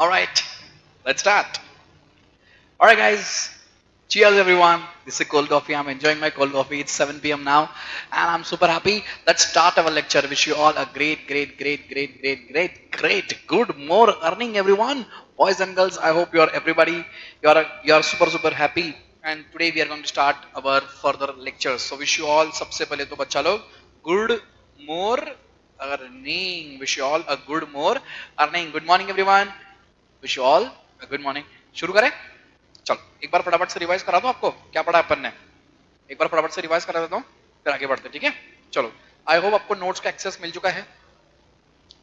All right, let's start. All right, guys. Cheers, everyone. This is cold coffee. I'm enjoying my cold coffee. It's 7 p.m. now, and I'm super happy. Let's start our lecture. Wish you all a great, good more earning, everyone. Boys and girls, I hope you're everybody. You're super happy. And today we are going to start our further lectures. So wish you all. सबसे पहले तो बच्चा लोग good more earning. Wish you all a good more earning. Good morning, everyone. Wish you all good morning. शुरू करें. चलो एक बार फटाफट से रिवाइज करा दो. आपको क्या पढ़ा अपन ने, एक बार फटाफट से रिवाइज करा देता हूँ, फिर आगे बढ़ते. ठीक है, चलो. आई होप आपको नोट्स का एक्सेस मिल चुका है.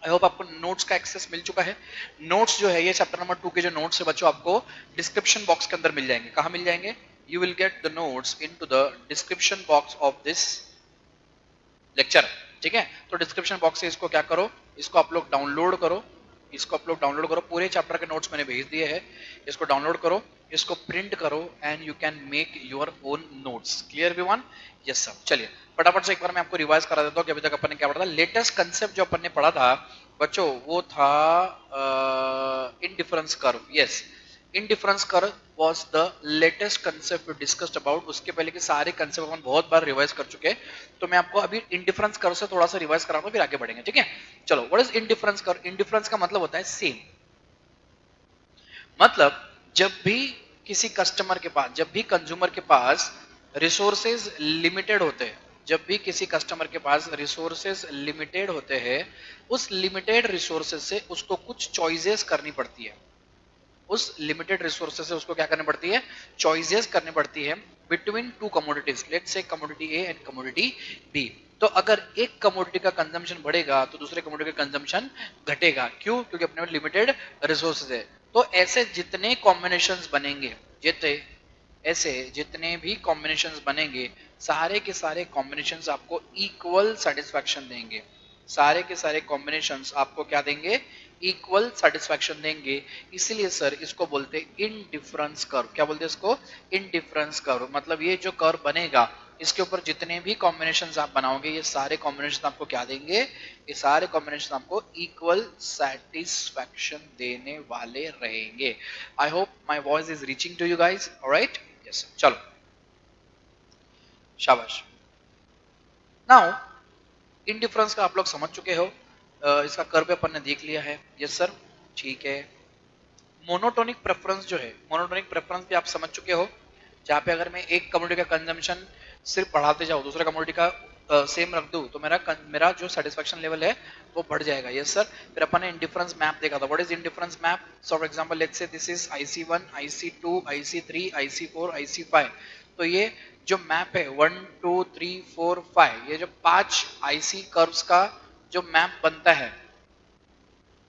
आई होप आपको नोट्स का एक्सेस मिल चुका है. नोट्स जो है ये चैप्टर नंबर 2 के जो नोट्स है बच्चों आपको डिस्क्रिप्शन बॉक्स के अंदर मिल जाएंगे. कहाँ मिल जाएंगे? You will get the notes into the description box of this lecture. ठीक है, तो डिस्क्रिप्शन बॉक्स से इसको क्या करो, इसको आप लोग डाउनलोड करो. इसको आप लोग डाउनलोड करो. पूरे चैप्टर के नोट्स मैंने भेज दिए हैं. इसको डाउनलोड करो, इसको प्रिंट करो and you can make your own notes. Clear everyone? Yes sir. चलिए फटाफट से एक बार मैं आपको रिवाइज करा देता हूँ कि अभी तक अपन ने क्या पढ़ा था. लेटेस्ट कंसेप्ट जो अपन ने पढ़ा था बच्चों वो था indifference curve. Yes, indifference curve was the latest concept we discussed about. उसके पहले के सारे कंसेप्ट अपन बहुत बार रिवाइज कर चुके हैं, तो मैं आपको अभी इंडिफरेंस कर्व से थोड़ा सा रिवाइज कराऊंगा हूं, फिर आगे बढ़ेंगे. ठीक है, चलो. What is indifference curve? Indifference का मतलब होता है सेम. मतलब जब भी किसी कस्टमर के पास, जब भी कंज्यूमर के पास रिसोर्सेज लिमिटेड होते हैं, जब भी किसी कस्टमर के पास रिसोर्सेज लिमिटेड होते हैं, उस लिमिटेड रिसोर्सेज से उसको कुछ चॉइसेस करनी पड़ती है. उस लिमिटेड रिसोर्सेज से उसको क्या करनी पड़ती है? चॉइसेस करनी पड़ती है between two commodities. Let's say commodity A and commodity B. तो अगर एक कमोडिटी का कंजम्पशन बढ़ेगा तो दूसरे कमोडिटी का कंजम्पशन घटेगा. क्यों? क्योंकि अपने में लिमिटेड रिसोर्सेज है. तो ऐसे जितने कॉम्बिनेशंस बनेंगे, जितने भी कॉम्बिनेशंस बनेंगे, सारे के सारे कॉम्बिनेशंस आपको इक्वल सेटिस्फैक्शन देंगे. सारे के सारे कॉम्बिनेशंस आपको क्या देंगे? इक्वल सेटिस्फैक्शन देंगे. इसीलिए सर इसको बोलते हैं इनडिफरेंस कर्व. क्या बोलते हैं इसको? Indifference curve. मतलब ये जो कर्व बनेगा, इसके ऊपर जितने भी कॉम्बिनेशंस आप बनाओगे, ये सारे कॉम्बिनेशन आपको क्या देंगे? ये सारे कॉम्बिनेशन आपको इक्वल सेटिस्फैक्शन देने वाले रहेंगे. I hope my voice is reaching to you guys. Alright, yes. चलो शाबाश. नाउ इनडिफरेंस का आप लोग समझ चुके हो. इसका कर्व अपन ने देख लिया है. यस सर, ठीक है. मोनोटोनिक प्रेफरेंस जो है, मोनोटोनिक प्रेफरेंस भी आप समझ चुके हो, जहाँ पे अगर मैं एक कमोडिटी का कंजम्पशन सिर्फ बढ़ाते जाऊँ, दूसरा कमोडिटी का सेम रख दूँ, तो मेरा जो सेटिस्फैक्शन लेवल है वो बढ़ जाएगा. Yes sir. फिर अपन ने इंडिफरेंस मैप देखा था. What is indifference map? So for example let's say this is IC1, IC2, IC3, IC4, IC5. तो ये जो मैप है 1 2 3 4 5, ये जो 5 IC कर्व्स का जो मैप बनता है,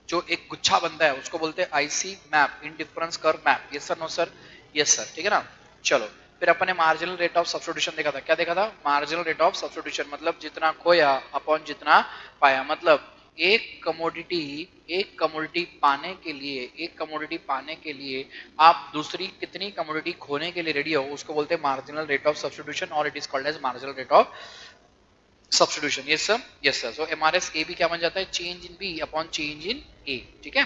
जो एक गुच्छा बनता है, उसको बोलते हैं IC map, indifference curve map. Yes sir, no sir? Yes sir. ठीक है ना. चलो फिर अपन ने मार्जिनल रेट ऑफ सब्स्टिट्यूशन देखा था. क्या देखा था? Marginal rate of substitution. मतलब जितना खोया अपॉन जितना पाया. मतलब एक कमोडिटी पाने के लिए, एक कमोडिटी पाने के लिए आप दूसरी कितनी कमोडिटी खोने के लिए रेडी हो, उसको बोलते हैं मार्जिनल रेट ऑफ सब्स्टिट्यूशन, और it is called as marginal rate of substitution. Yes sir, yes sir. So MRS A भी क्या बन जाता है? Change in B upon change in A. ठीक है,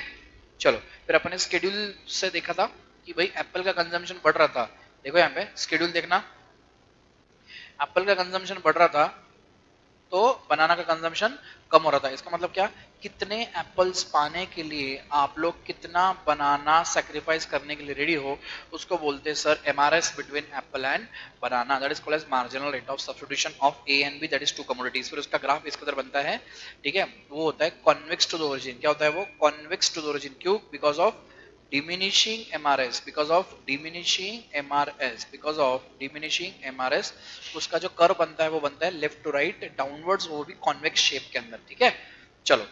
चलो. फिर अपने स्केड्यूल से देखा था कि भाई एप्पल का कंजम्पशन बढ़ रहा था. देखो यहाँ पे स्केड्यूल देखना, एप्पल का कंजम्पशन बढ़ रहा था तो बनाना का कंजम्पशन कम हो रहा था. इसका मतलब क्या? कितने एप्पल्स पाने के लिए आप लोग कितना बनाना सैक्रिफाइस करने के लिए रेडी हो, उसको बोलते हैं sir MRS between apple and banana. That is called as marginal rate of substitution of A and B, that is two commodities. फिर उसका ग्राफ इसके अंदर बनता है. ठीक है, वो होता है कॉन्वेक्स टू द ओरिजिन. क्या होता है वो? Convex to the origin. क्यों? Because of diminishing MRS, because of diminishing MRS, because of diminishing MRS, उसका जो कर्व बनता है वो बनता है लेफ्ट टू राइट डाउनवर्ड्स, वो भी कॉन्वेक्स शेप के अंदर. ठीक है, चलो.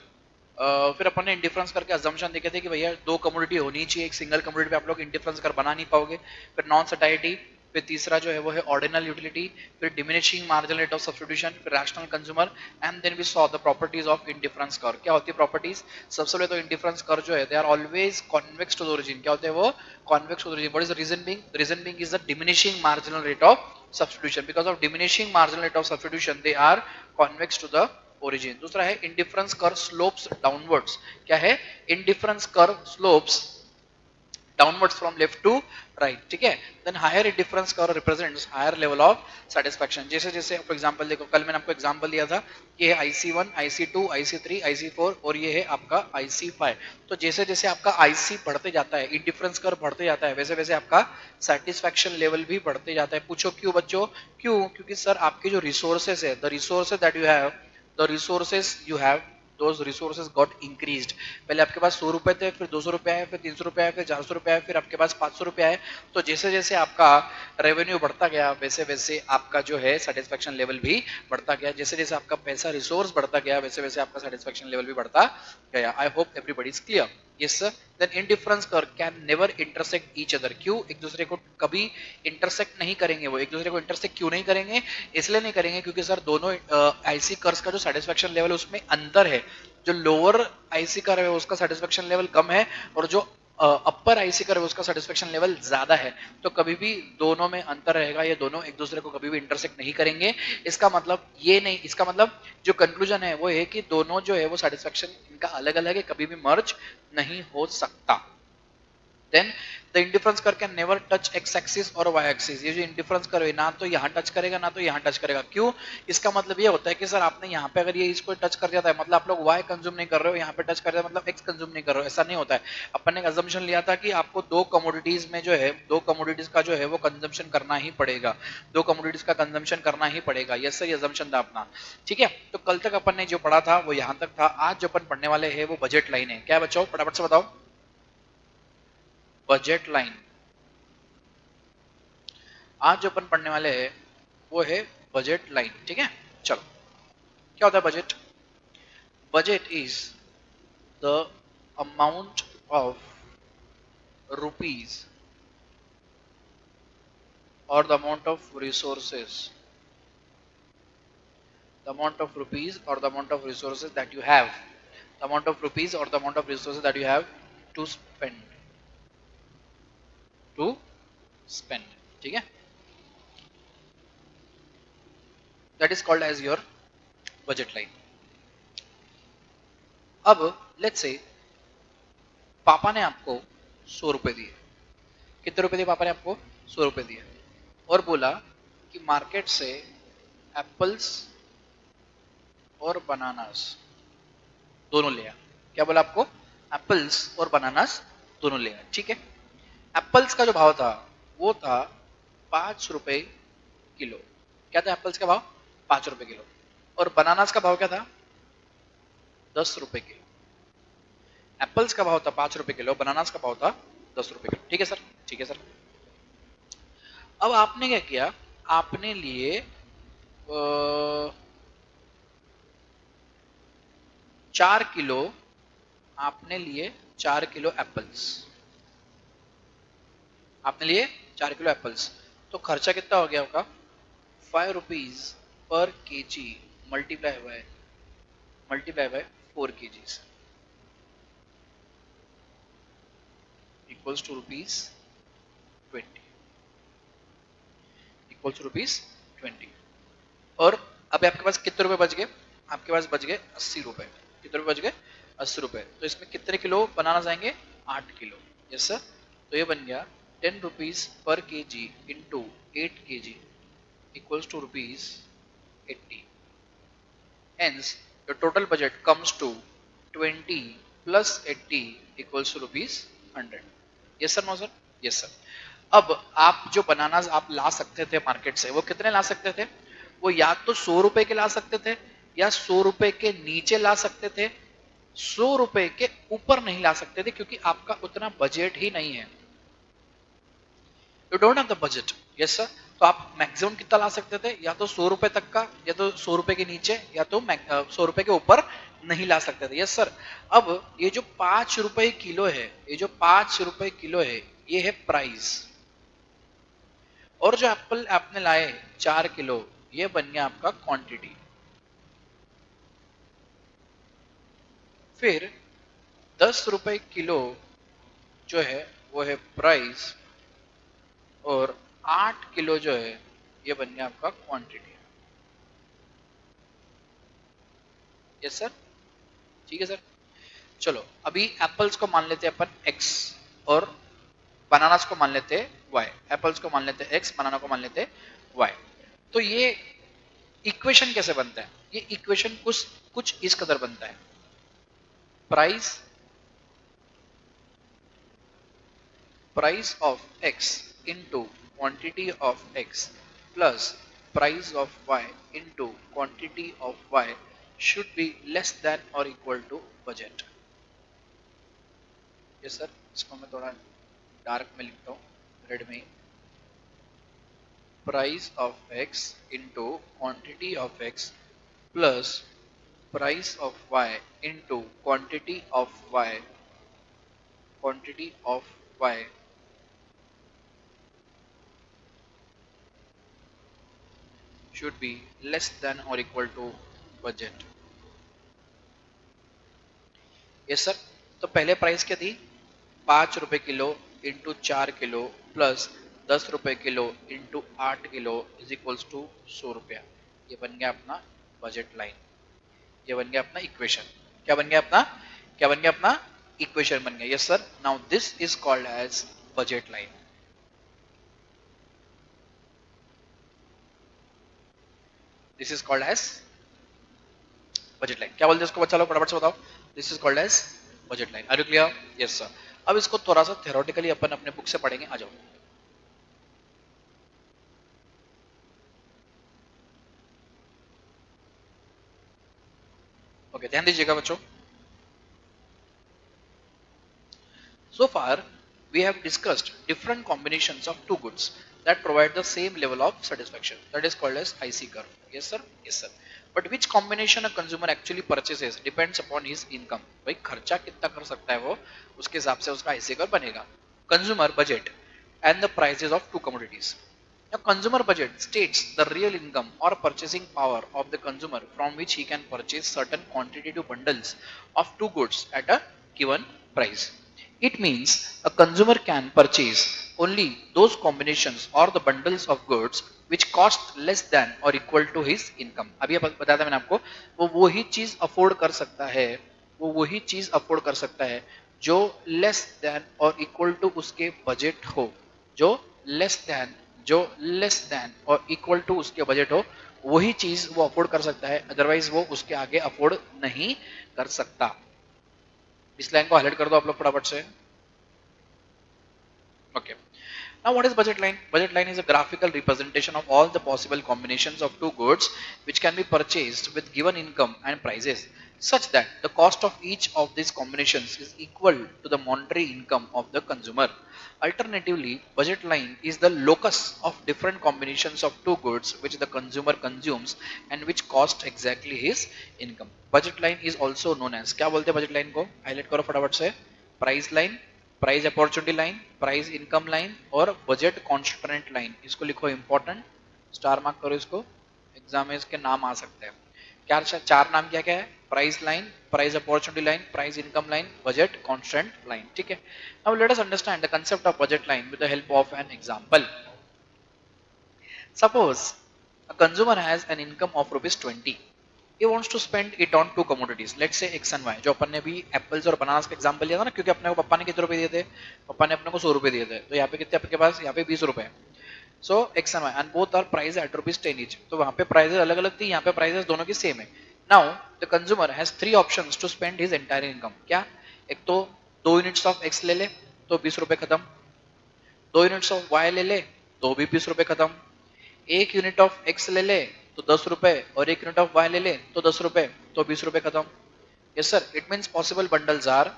फिर अपन ने इंडिफरेंस करके अजम्पशन देखे थे कि भैया दो कमोडिटी होनी चाहिए, एक सिंगल कमोडिटी पे आप लोग इंडिफरेंस कर बना नहीं पाओगे. फिर नॉन सटाइटी, फिर तीसरा जो है वो है ऑर्डिनल यूटिलिटी, फिर diminishing marginal rate of substitution, फिर rational consumer, and then we saw the properties of indifference curve. क्या होती है प्रॉपर्टीज? सबसे पहले तो इंडिफरेंस कर्व जो है they are always convex to the origin. क्या होते हैं वो? Convex to the origin. What is the reason being? Reason being is the diminishing marginal rate of substitution. Because of diminishing marginal rate of substitution they are convex to the origin. दूसरा है indifference curve slopes downwards. क्या है? Indifference curve slopes downwards from left to right, ठीक है। Then higher difference curve represents higher level of satisfaction. जैसे जैसे for example देखो, कल मैंने आपको एग्जांपल दिया था कि ये IC1, IC2, IC3, IC4 और ये है आपका IC5। तो जैसे जैसे आपका IC बढ़ते जाता है, इंडिफरेंस कर्व बढ़ते जाता है, वैसे वैसे आपका सेटिस्फैक्शन लेवल भी बढ़ते जाता है। पूछो क्यों बच्चों? क्यों? क्योंकि सर आपके जो रिसोर्सेज है, the resources that you have, the resources you have, those resources got increased. पहले आपके पास 100 रुपए थे, फिर 200 रुपए आए, फिर 300 रुपए आए, फिर 400 रुपए आए, फिर आपके पास 500 रुपए आए। तो जैसे जैसे आपका रेवेन्यू बढ़ता गया, वैसे वैसे आपका जो है सेटिस्फेक्शन लेवल भी बढ़ता गया। जैसे जैसे आपका पैसा रिसोर्स बढ़ता गया, वैसे वैसे आपका सेटिस्फेक्शन लेवल भी बढ़ता गया। I hope everybody is clear. Yes sir. Then indifference curve can never intersect each other. क्यों एक दूसरे को कभी इंटरसेक्ट नहीं करेंगे? वो एक दूसरे को इंटरसेक्ट क्यों नहीं करेंगे? इसलिए नहीं करेंगे क्योंकि सर दोनों आईसी कर्व्स का जो सेटिस्फेक्शन लेवल है उसमें अंतर है। जो लोअर आईसी कर्व है उसका सेटिस्फेक्शन लेवल कम है, और जो अपर आईसी कर्व है उसका सेटिस्फेक्शन लेवल ज्यादा है। तो कभी भी दोनों में अंतर रहेगा, ये दोनों एक दूसरे को कभी भी इंटरसेक्ट नहीं करेंगे। इसका मतलब ये नहीं, इसका मतलब जो कंक्लूजन है वो है कि दोनों जो है वो सेटिस्फेक्शन इनका अलग अलग है, कभी भी मर्ज नहीं हो सकता। Then the indifference curve can never touch X axis और वाई एक्सिस। ये जो इंडिफरेंस कर्व है ना तो यहाँ टच करेगा ना तो यहाँ टच करेगा। क्यों? इसका मतलब ये होता है कि सर आपने यहाँ पे अगर ये इसको टच कर दिया था, मतलब आप लोग वाई कंज्यूम नहीं कर रहे हो, यहाँ पे टच कर दिया मतलब एक्स कंज्यूम नहीं कर रहे हो, ऐसा नहीं होता है। अपन ने एक अजम्पशन लिया था कि आपको दो कमोडिटीज में जो है, दो कमोडिटीज का जो है वो कंजम्पशन करना ही पड़ेगा, दो कमोडिटीज का कंजम्पशन करना ही पड़ेगा। यस सर, ये अजम्पशन था अपना, ठीक है। तो कल तक अपन ने जो पढ़ा था वो यहाँ तक था। आज जो अपन पढ़ने वाले हैं वो बजट लाइन है। क्या बच्चों, फटाफट से बताओ। बजट लाइन आज जो अपन पढ़ने वाले हैं वो है बजट लाइन, ठीक है। चलो, क्या होता है budget? Budget is the amount of rupees और the amount of resources, the amount of rupees or the amount of resources that you have, the amount of rupees or the amount of resources that you have to spend, to spend, ठीक है। that is called as your budget line। अब let's say पापा ने आपको 100 रुपए दिए। कितने रुपए दिए पापा ने आपको? 100 रुपए दिए, और बोला कि मार्केट से एप्पल्स और बनानास दोनों ले आ। क्या बोला आपको? एप्पल्स और बनानास दोनों ले आ, ठीक है। एप्पल्स का जो भाव था वो था 5 रुपए किलो। क्या था एप्पल्स का भाव? 5 रुपए किलो। और बनानास का भाव क्या था? 10 रुपए किलो। एप्पल्स का भाव था 5 रुपए किलो, बनानास का भाव था 10 रुपए किलो, ठीक है सर, ठीक है सर। अब आपने क्या किया? आपने लिए 4 किलो, आपने लिए 4 किलो एप्पल्स, आपने लिए 4 किलो एप्पल्स। तो खर्चा कितना हो गया आपका? 5 rupees per KG multiply by 4 KGs equals to rupees 20, equals to rupees 20। और अब आपके पास कितने रुपए बच गए? आपके पास बच गए 80 रुपए। कितने रुपए बच गए? 80 रुपए। तो इसमें कितने किलो बनाना जाएंगे? 8 किलो। Yes sir. तो ये बन गया 10 रुपीज पर के जी इंटू 8 के g equals to rupees 80। Hence, your total budget comes to 20 plus 80 equals to rupees 100। Yes sir, no sir? Yes sir। अब आप जो बनानास आप ला सकते थे मार्केट से, वो कितने ला सकते थे? वो या तो 100 रुपए के ला सकते थे, या 100 रुपए के नीचे ला सकते थे, 100 रुपए के ऊपर नहीं ला सकते थे, क्योंकि आपका उतना बजट ही नहीं है। You don't have the budget. Yes sir. तो आप मैक्सिमम कितना ला सकते थे? या तो 100 रुपए तक का, या तो 100 रुपए के नीचे, या तो 100 रुपए के ऊपर नहीं ला सकते थे। Yes sir. अब ये जो 5 रुपए किलो है, ये जो 5 रुपए किलो है, ये है प्राइस। और जो एप्पल आपने लाए 4 किलो, ये बन गया आपका क्वांटिटी। फिर 10 रुपए किलो जो है वो है प्राइस, और 8 किलो जो है ये बन गया आपका क्वांटिटी। यस सर, ठीक है सर। चलो अभी एप्पल्स को मान लेते हैं अपन x, और बनानास को मान लेते y, एप्पल्स को मान लेते x, बनाना को मान लेते y। तो ये इक्वेशन कैसे बनता है? ये इक्वेशन कुछ कुछ इस कदर बनता है, price of x into quantity of x plus price of y into quantity of y should be less than or equal to budget। यस सर, इसको मैं थोड़ा डार्क में लिखता हूँ, रेड में। Price of x into quantity of x plus price of y into quantity of y should be less than or equal to budget। यस sir, तो पहले प्राइस क्या थी? 5 रुपए किलो इंटू 4 किलो प्लस 10 रुपए kilo into 8 kilo is equals to 100 रुपया। ये बन गया अपना बजट लाइन, ये बन गया अपना इक्वेशन। क्या बन गया अपना? क्या बन गया अपना? इक्वेशन बन गया। Yes sir, now this is called as budget line. This is called as budget line. क्या बोलते हैं इसको बच्चा लोग, फटाफट से बताओ। This is called as budget line. Are you clear? Yes sir. अब इसको थोड़ा सा थ्योरेटिकली अपन अपने बुक से पढ़ेंगे, आ जाओ। ओके, ध्यान दीजिएगा बच्चों। So far, we have discussed different combinations of two goods that provide the same level of satisfaction. That is called as IC curve. Yes sir? Yes sir. But which combination a consumer actually purchases depends upon his income. भाई खर्चा कितना कर सकता है वो, उसके हिसाब से उसका IC curve बनेगा। Consumer budget and the prices of two commodities. A consumer budget states the real income or purchasing power of the consumer from which he can purchase certain quantitative bundles of two goods at a given price. It means a consumer can purchase only those combinations or the bundles of goods which cost less than or equal to his income। अभी बताया था मैंने आपको, वो वही चीज afford कर सकता है, वो वही चीज अफोर्ड कर सकता है जो लेस देन और इक्वल टू उसके बजट हो, जो लेस देन और इक्वल टू उसके बजट हो, वही चीज वो अफोर्ड कर सकता है, अदरवाइज वो उसके आगे अफोर्ड नहीं कर सकता। इस लाइन को हाईलाइट कर दो आप लोग फटाफट से। Okay, now what is budget line? Budget line is a graphical representation of all the possible combinations of two goods which can be purchased with given income and prices such that the cost of each of these combinations is equal to the monetary income of the consumer. Alternatively, budget line is the locus of different combinations of two goods which the consumer consumes and which cost exactly his income. Budget line is also known as, क्या बोलते हैं budget line को? Highlight करो फटाफट से। Price line, price opportunity line, price income line और budget constant line. इसको लिखो इंपॉर्टेंट, स्टार मार्क करो इसको, एग्जाम में इसके नाम आ सकते हैं। क्या चार नाम क्या क्या है? Price line, price opportunity line, price income line, budget constant line. ठीक है, now let us understand the concept of budget line with the help of an example. Suppose a consumer has an income of ₹20. He wants to spend it on two commodities, let's say X and Y। जो अपन ने भी apples और bananas का example लिया था ना, क्योंकि अपने को पप्पा ने कितने रुपए दिए थे? पप्पा ने अपने को 100 रुपए दिए थे, तो यहाँ पे कितने आपके पास? यहाँ पे 20 रुपए। सो X and Y and both are priced at ₹10 each। तो वहाँ पे प्राइसेस अलग अलग थी, यहाँ पे प्राइसेस दोनों की सेम है। Now the consumer has 3 options to spend his entire income. क्या? एक तो 2 यूनिट्स ऑफ X ले ले तो 20 रुपए खत्म, 2 यूनिट्स ऑफ Y ले ले तो भी 20 रुपए खत्म, 1 यूनिट ऑफ X ले ले तो 10 रुपए और 1 यूनिट ऑफ Y ले ले तो 10 रुपए, तो 20 रुपए खत्म। Yes sir, it means possible bundles are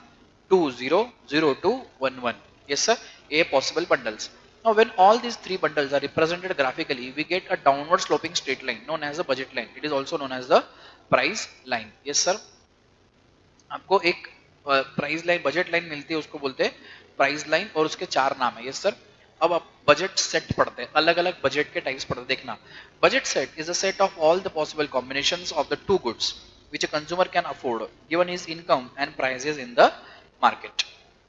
200211। Yes sir, ये possible bundles. Now when all these three bundles are represented graphically, we get a downward sloping straight line known as the budget line. It is also known as the price line. Yes sir, आपको एक price line, budget line मिलती है, उसको बोलते हैं price line, और उसके 4 नाम है। यस सर, अब आप बजट सेट पढ़ते हैं, अलग अलग बजट के टाइप्स पढ़ते हैं। देखना, budget set is a set of all the possible combinations of the two goods which a consumer can afford given his income and prices in the market.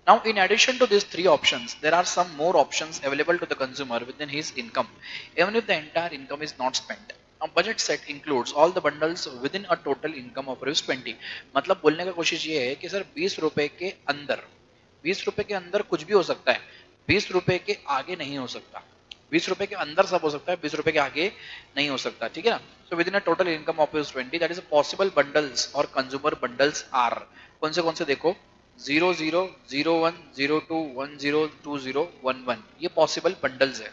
Now in addition to these 3 options, there are some more options available to the consumer within his income even if the entire income is not spent. Now budget set includes all the bundles within a total income of ₹20। मतलब बोलने का कोशिश ये है कि sir 20 रुपए के अंदर, 20 रुपए के अंदर कुछ भी हो सकता है। 20 रुपए के आगे नहीं हो सकता, 20 रुपए के अंदर सब हो सकता है, 20 रुपए के आगे नहीं हो सकता, ठीक है ना। So with in a total income of 20 that is possible bundles और कंज्यूमर बंडल्स आर कौन से देखो 00, 01, 02, 10, 20, 11 ये पॉसिबल बंडल्स है।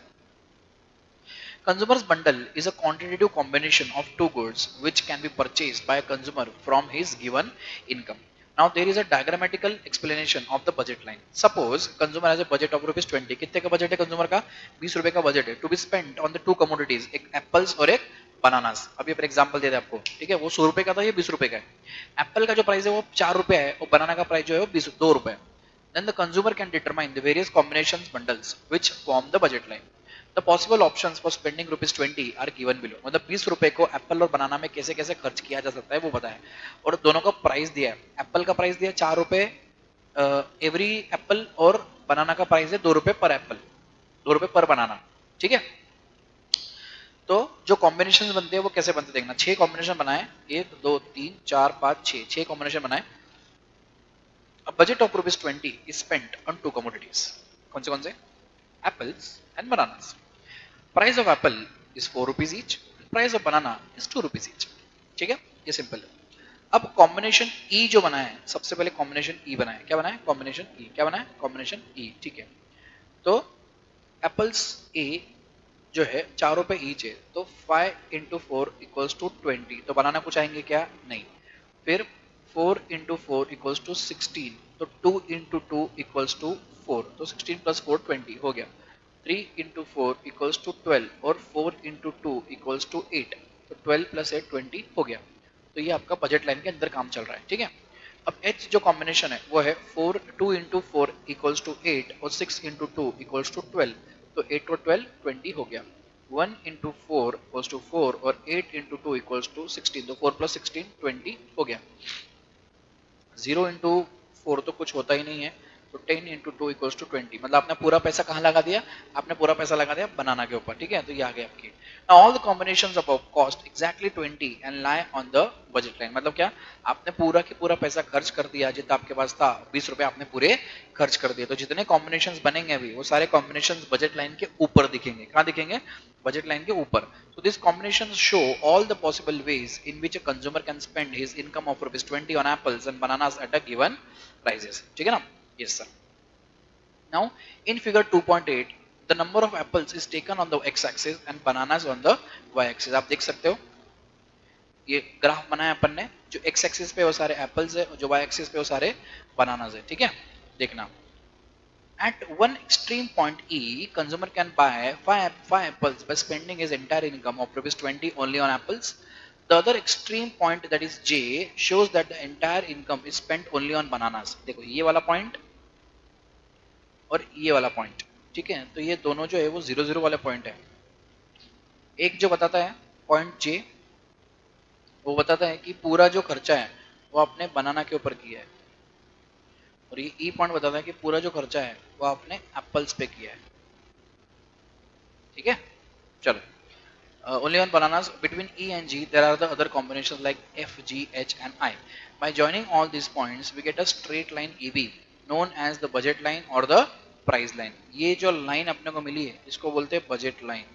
Consumer's bundle is a quantitative combination of two goods which can be purchased by a consumer from his given income. Now there is a diagrammatical explanation of the budget line. Suppose consumer has a budget of rupees 20. कितने का budget है consumer का 20 रुपए का budget है to be spent on the two commodities, एक apples और एक बनानास। अभी पर एग्जांपल दे दे आपको, ठीक है। वो 100 रुपए का था, ये 20 रुपए का है। एप्पल का जो प्राइस है वो 4 रुपए है और बनाना का प्राइस जो है वो 2 रुपए। Then the consumer can determine the various combinations bundles which form the budget line. The possible options for spending ₹20 are given below. मतलब 20 रुपए को एप्पल और बनाना में कैसे कैसे खर्च किया जा सकता है वो बताया, और दोनों का प्राइस दिया है। एप्पल का प्राइस दिया 4 रुपए एवरी एप्पल, और बनाना का प्राइस है 2 रुपए पर एप्पल, 2 रुपए पर बनाना, ठीक है। तो जो कॉम्बिनेशन बनते हैं वो कैसे बनते देखना। 6 कॉम्बिनेशन बनाए, 1 2 3 4 5 6 कॉम्बिनेशन बनाए। A budget of ₹20 is spent on two commodities. कौन से? Apples and bananas. Price of apple is 4 rupees each. Price of banana is 2 rupees each. ठीक है, ये सिंपल है। अब कॉम्बिनेशन ई जो बना है, सबसे पहले कॉम्बिनेशन ई बना है। क्या बना है? कॉम्बिनेशन ई। क्या बना है? कॉम्बिनेशन ई, ठीक है। तो एप्पल्स ए जो है 4 रुपए ईच है, तो 5 into 4 equals to 20। तो बनाना कुछ आएंगे क्या? नहीं। फिर 4 into 4 equals to 16, तो 2 into 2 equals to 4, तो 16 plus 4 20 हो गया। 3 into 4 equals to 12 और 4 into 2 equals to 8, तो 12 plus 8 20 हो गया। तो ये आपका बजट लाइन के अंदर काम चल रहा है, ठीक है। अब एच जो कॉम्बिनेशन है वो है 2 into 4 equals to 8 और 6 into 2 equals to 12, तो 8 और 12 20 हो गया। 1 into 4 equals to 4 और 8 into 2 equals to 16, तो 4 plus 16 20 हो गया। 0 into 4 तो कुछ होता ही नहीं है, तो 10 into 2 equals to 20। मतलब आपने पूरा पैसा कहाँ लगा दिया? आपने पूरा पैसा लगा दिया बनाना के ऊपर, ठीक है। तो ये आ गया आपकी। Now all the combinations above cost exactly 20 and lie on the budget line। मतलब क्या? आपने पूरा की पूरा पैसा खर्च कर दिया जितना आपके पास था, 20 रुपए आपने पूरे खर्च कर दिए। तो जितने कॉम्बिनेशंस बनेंगे अभी वो सारे कॉम्बिनेशंस बजट लाइन के ऊपर दिखेंगे। कहाँ दिखेंगे? बजट लाइन के ऊपर। So these combinations show all the possible ways in which a consumer can spend his income of ₹20 on apples and bananas at a given prices, ठीक है ना। yes sir। Now in figure 2.8 the number of apples is taken on the x-axis and bananas on the y-axis। आप देख सकते हो ये graph बनाया अपन ने, जो x एक्सिस पे वो सारे एप्पल्स है, जो y एक्सिस पे वो सारे बनानास है, ठीक है। देखना at one extreme point E, consumer can buy five apples by spending his entire income of ₹20 only on apples. The other extreme point, that is J, shows that the entire income is spent only on bananas। देखो ये वाला point और ये वाला point, ठीक है। तो ये दोनों जो है वो 0 0 वाले पॉइंट है। एक जो बताता है पॉइंट J, वो बताता है कि पूरा जो खर्चा है वो आपने बनाना के ऊपर किया है, और ये ई पॉइंट बताता है कि पूरा जो खर्चा है वो आपने एप्पल्स पे किया है, ठीक है। चलो only on bananas। Between E and G there are the other combinations like F, G, H and I। By joining all these points we get a straight line EB known as the budget line or the price line। ये जो line अपने को मिली है इसको बोलते हैं budget line.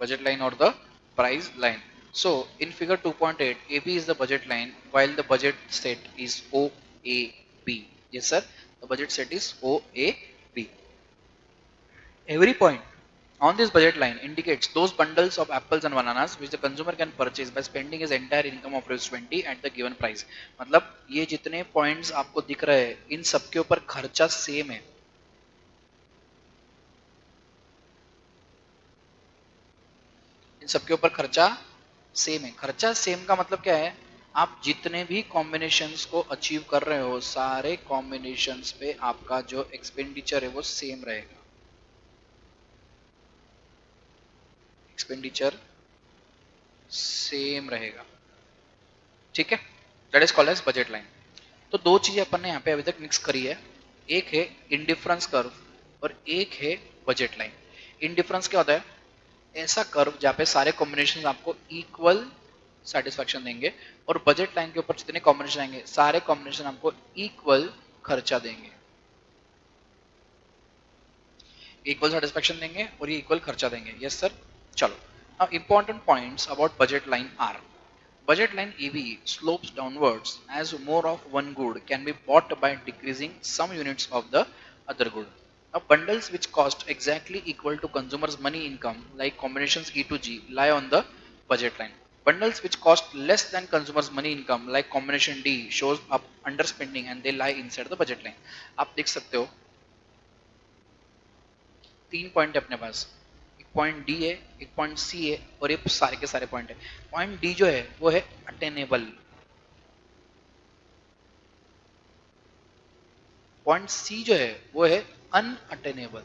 Budget line or the price line। So in figure 2.8 AB is the budget line while the budget set is OAB। yes sir, the budget set is OAB। Every point on this budget line indicates those bundles of apples and bananas which the consumer can purchase by spending his entire income of ₹20 at the given price। मतलब ये जितने points आपको दिख रहे हैं इन सबके ऊपर खर्चा सेम है। इन सबके ऊपर खर्चा सेम है। खर्चा सेम का मतलब क्या है? आप जितने भी कॉम्बिनेशंस को अचीव कर रहे हो सारे कॉम्बिनेशंस पे आपका जो एक्सपेंडिचर है वो सेम रहेगा। एक्सपेंडिचर सेम रहेगा, ठीक है। That is called as budget line. तो दो चीजें अपन ने यहाँ पे अभी तक मिक्स करी है, एक है इंडिफरेंस कर्व और एक है बजट लाइन। इंडिफरेंस क्या होता है? ऐसा कर्व जहाँ पे सारे कॉम्बिनेशन आपको इक्वल सेटिस्फेक्शन देंगे और बजट लाइन के ऊपर जितने कॉम्बिनेशन आएंगे सारे कॉम्बिनेशन हमको इक्वल खर्चा देंगे, इक्वल सेटिस्फेक्शन देंगे और ये इक्वल खर्चा देंगे। Yes sir. चलो, now important points about budget line are, budget line EV slopes downwards as more of one good can be bought by decreasing some units of the other good. Now bundles which cost exactly equal to consumers money income like combinations E to G lie on the budget line. Bundles which cost less than consumers money income like combination D shows up underspending and they lie inside the budget line. आप देख सकते हो 3 point है अपने पास, एक point D है, एक point सी है और ये सारे के सारे पॉइंट है। पॉइंट डी जो है वो है अटेनेबल, पॉइंट सी जो है वो है अनअटेनेबल।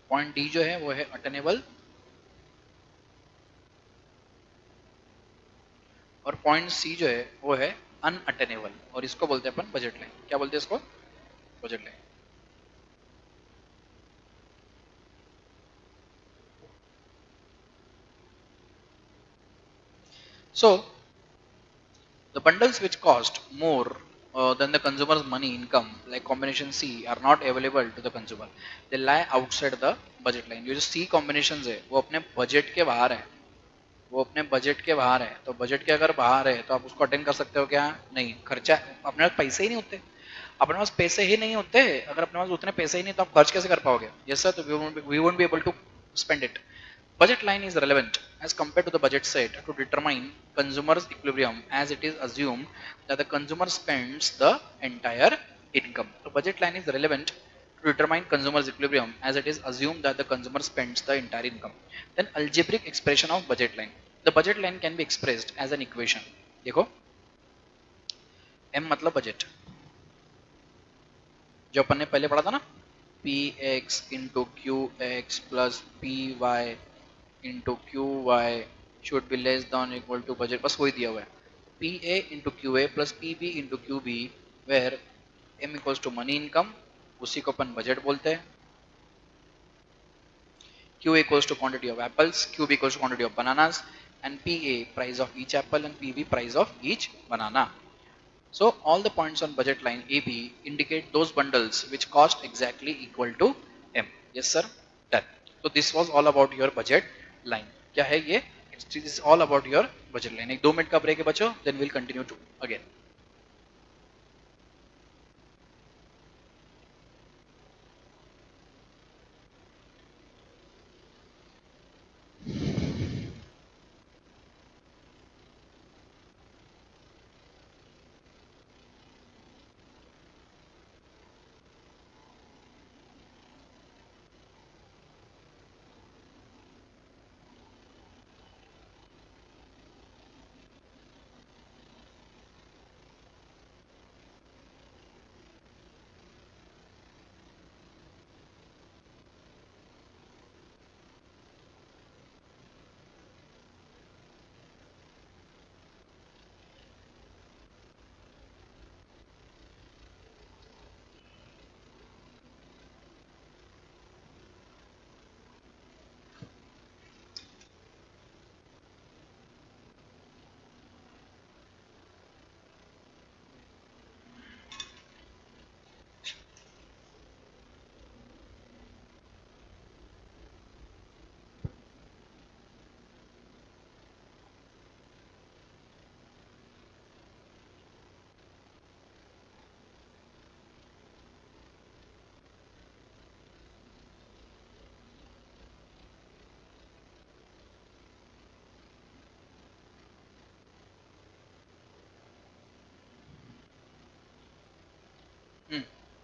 पॉइंट डी जो है वो है अटेनेबल और पॉइंट सी जो है वो है अनअटेनेबल और इसको बोलते हैं अपन बजट लाइन। क्या बोलते हैं इसको? Budget line. So the bundles which cost more than the consumer's money income, like combination C, are not available to the consumer. They lie outside the budget line. ये जो C combinations है वो अपने budget के बाहर है, वो अपने बजट के बाहर है। तो बजट के अगर बाहर है तो आप उसको अटेंड कर सकते हो क्या? नहीं, खर्चा अपने पास पैसे ही नहीं होते, अपने पास पैसे ही नहीं होते। अगर अपने पास उतने पैसे ही नहीं तो आप खर्च कैसे कर पाओगे? यस सर, तो we won't be able to spend it. Budget line is relevant as compared to the budget set to determine consumer's equilibrium as it is assumed that the consumer spends the entire income. So budget line is relevant to determine consumer's equilibrium as it is assumed that the consumer spends the entire income. Then algebraic expression of budget line. The budget line can be expressed as an equation. देखो M मतलब budget, जो अपन ने पहले पढ़ा था ना, P X into Q X plus P Y into Q Y should be less than equal to budget, बस वही दिया हुआ है। P A into Q A plus P B into Q B where M equals to money income, उसी को अपन budget बोलते हैं। Q equals to quantity of apples, QB equals to quantity of bananas, and PA price of each apple and PB price of each banana. So all the points on budget line AB indicate those bundles which cost exactly equal to M. Yes sir, done. So this was all about your budget line. क्या है ये? It is all about your budget line. एक 2 minute का break है बच्चों, then we'll continue to again.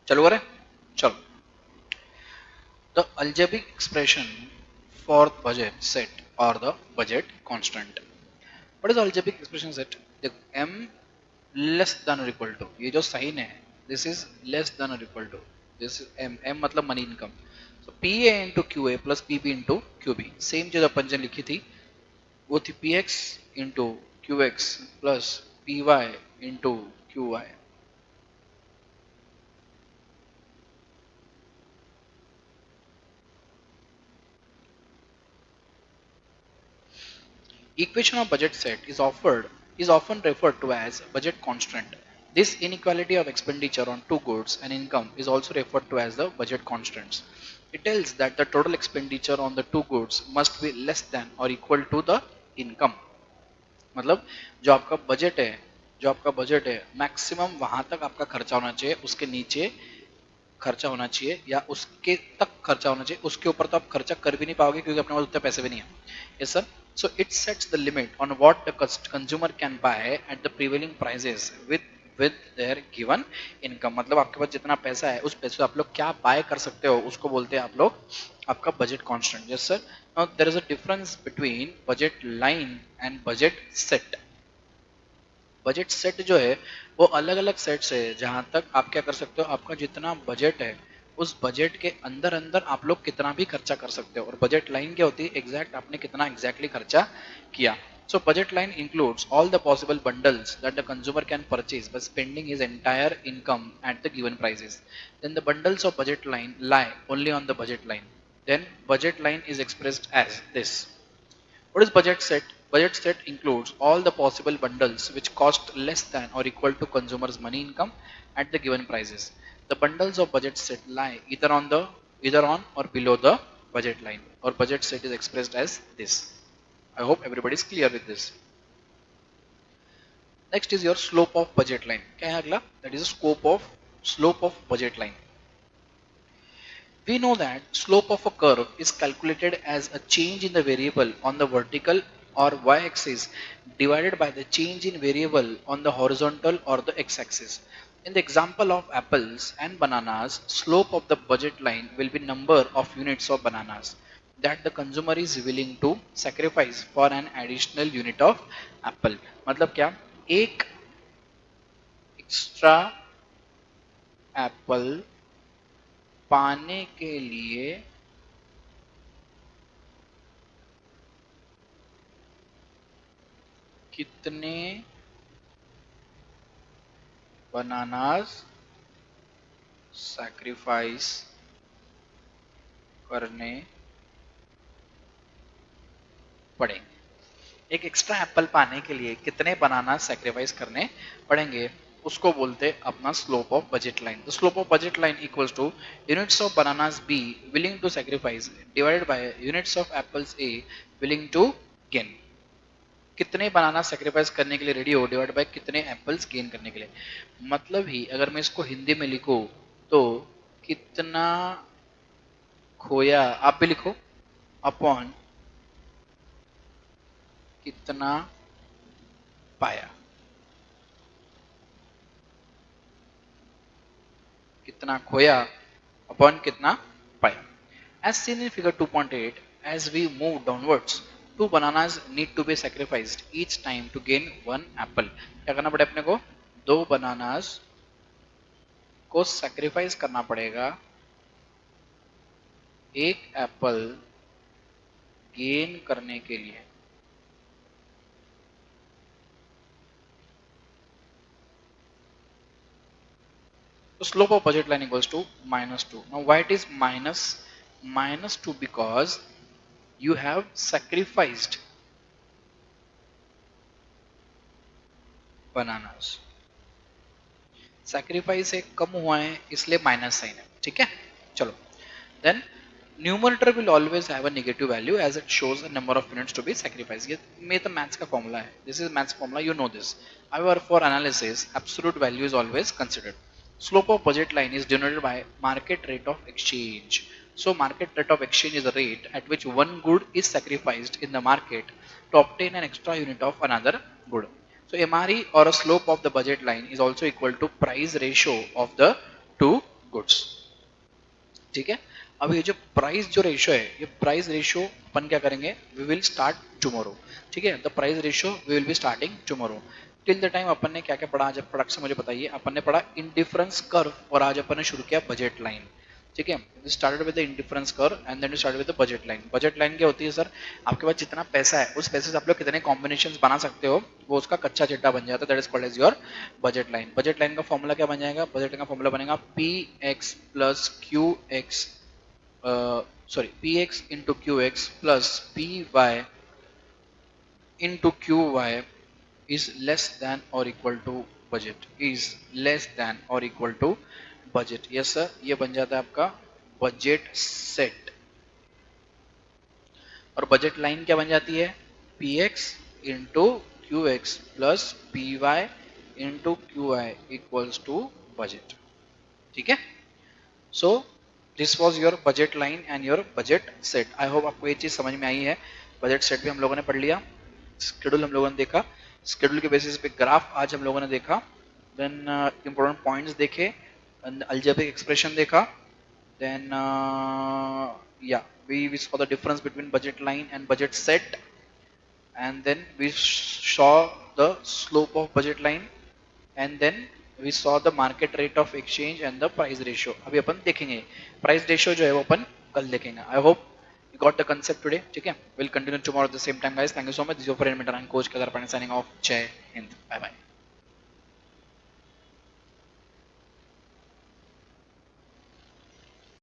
चालू करें? चलो, the algebraic expression for budget set or the budget constant. What is the algebraic expression set? देखो m लेस देन और equal to, ये जो साइन है दिस इज लेस देन और equal to this is m, m मतलब money income. So P A into Q A plus P B into Q B, same जो अपन ने लिखी थी वो थी P X into Q X plus P Y into Q Y. Equation of budget set is often referred to as budget constant. This inequality of expenditure on two goods and income is also referred to as the budget constants. It tells that the total expenditure on the two goods must be less than or equal to the income. मतलब जो आपका budget है maximum वहां तक आपका खर्चा होना चाहिए, उसके नीचे खर्चा होना चाहिए या उसके तक खर्चा होना चाहिए, उसके ऊपर तो आप खर्चा कर भी नहीं पाओगे क्योंकि अपने पास उतने पैसे भी नहीं है। Yes sir. So it sets the limit on what the consumer can by at the prevailing prices with their given income. मतलब आपके पास जितना पैसा है उस पैसे से आप लोग क्या बाय कर सकते हो उसको बोलते हैं आप लोग आपका budget constant. Yes sir. Now there is a difference between budget line and budget set. Budget set जो है वो अलग अलग सेट्स है जहां तक आप क्या कर सकते हो, आपका जितना बजट है उस बजट के अंदर अंदर आप लोग कितना भी खर्चा कर सकते हो। और बजट लाइन क्या होती है, एग्जैक्ट आपने कितना एग्जैक्टली खर्चा किया। So budget line includes all the possible bundles that the consumer can purchase by spending his entire income at the given prices. Then the bundles of budget line lie only on the budget line. Then budget line is expressed as this. What is budget set? Budget set includes all the possible bundles which cost less than or equal to consumers' money income at the given prices. The bundles of budget set lie either on or below the budget line, or budget set is expressed as this. I hope everybody is clear with this. Next is your slope of budget line. क्या है अगला? That is the slope of budget line. We know that slope of a curve is calculated as a change in the variable on the vertical or y-axis divided by the change in variable on the horizontal or the x-axis. In the example of apples and bananas, slope of the budget line will be number of units of bananas that the consumer is willing to sacrifice for an additional unit of apple. मतलब क्या, एक extra Apple पाने के लिए कितने bananas sacrifice करने पड़ेंगे। एक एक्स्ट्रा एप्पल पाने के लिए कितने बनाना सैक्रिफाइस करने पड़ेंगे उसको बोलते अपना slope of budget line. The slope of budget line equals to units of bananas B willing to sacrifice divided by units of apples A willing to gain. कितने बनाना सैक्रिफाइस करने के लिए ready हो डिवाइड बाय कितने apples gain करने के लिए। मतलब ही अगर मैं इसको हिंदी में लिखूं तो कितना खोया, आप भी लिखो, अपॉन कितना पाया। कितना खोया अपॉन कितना पाया। As seen in figure 2.8, as we move downwards, two bananas need to be sacrificed each time to gain one apple. क्या करना पड़ेगा अपने को, दो बनानास को सैक्रिफाइस करना पड़ेगा एक एप्पल गेन करने के लिए। So slope of budget line equals to -2. Now why it is -2? Because you have sacrificed bananas. Sacrifice एक कम हुआ है इसलिए माइनस साइन है, ठीक है। चलो, then numerator will always have a negative value as it shows the number of units to be sacrifice. ये तो मैथ्स का फॉर्मूला है, this is maths formula, you know this. However for analysis absolute value is always considered. Slope of budget line is denoted by market rate of exchange. So market rate of exchange is the rate at which one good is sacrificed in the market to obtain an extra unit of another good. So MRE or a slope of the budget line is also equal to price ratio of the two goods. ठीक है। अब ये जो price जो ratio है, ये price ratio अपन क्या करेंगे, वी विल स्टार्ट टुमारो। ठीक है, the price ratio we will be starting tomorrow. Till the time अपन ने क्या क्या पढ़ा, जब प्रोडक्ट से मुझे बताइए। अपन ने पढ़ा इंडिफरेंस कर्व और आज अपन ने शुरू किया बजट लाइन। ठीक है, started with the indifference curve and then started with the budget line. Budget line क्या होती है सर, आपके पास जितना पैसा है उस पैसे से आप लोग कितने कॉम्बिनेशंस बना सकते हो, वो उसका कच्चा चिट्टा बन जाता है, that is called as your budget line. Budget line का फॉर्मूला क्या बन जाएगा, बजट लाइन का फॉर्मूला बनेगा P X plus Q X, sorry, px into qx plus py into QY is less than or equal to budget, is less than or equal to budget. यस sir, ये बन जाता है आपका budget set. और budget line क्या बन जाती है? P X into Q X plus P Y into Q Y equals to budget. ठीक है, so this was your budget line and your budget set. I hope आपको ये चीज समझ में आई है। बजट सेट भी हम लोगों ने पढ़ लिया, शेड्यूल हम लोगों ने देखा, शेड्यूल के बेसिस पे ग्राफ आज हम लोगों ने देखा, देन इंपॉर्टेंट पॉइंट्स देखे, अलजेब्रिक एक्सप्रेशन देखा, then yeah, we saw the difference between budget line and budget set, and then we saw the slope of budget line, and then we saw the market rate of exchange and the price ratio. अभी अपन देखेंगे price ratio जो है वो अपन कल देखेंगे। I hope you got the concept today. ठीक है, we'll continue tomorrow at the same time guys. Thank you so much. This is your friend mentor and coach Kedar Pandey signing off. जय Hind, bye bye.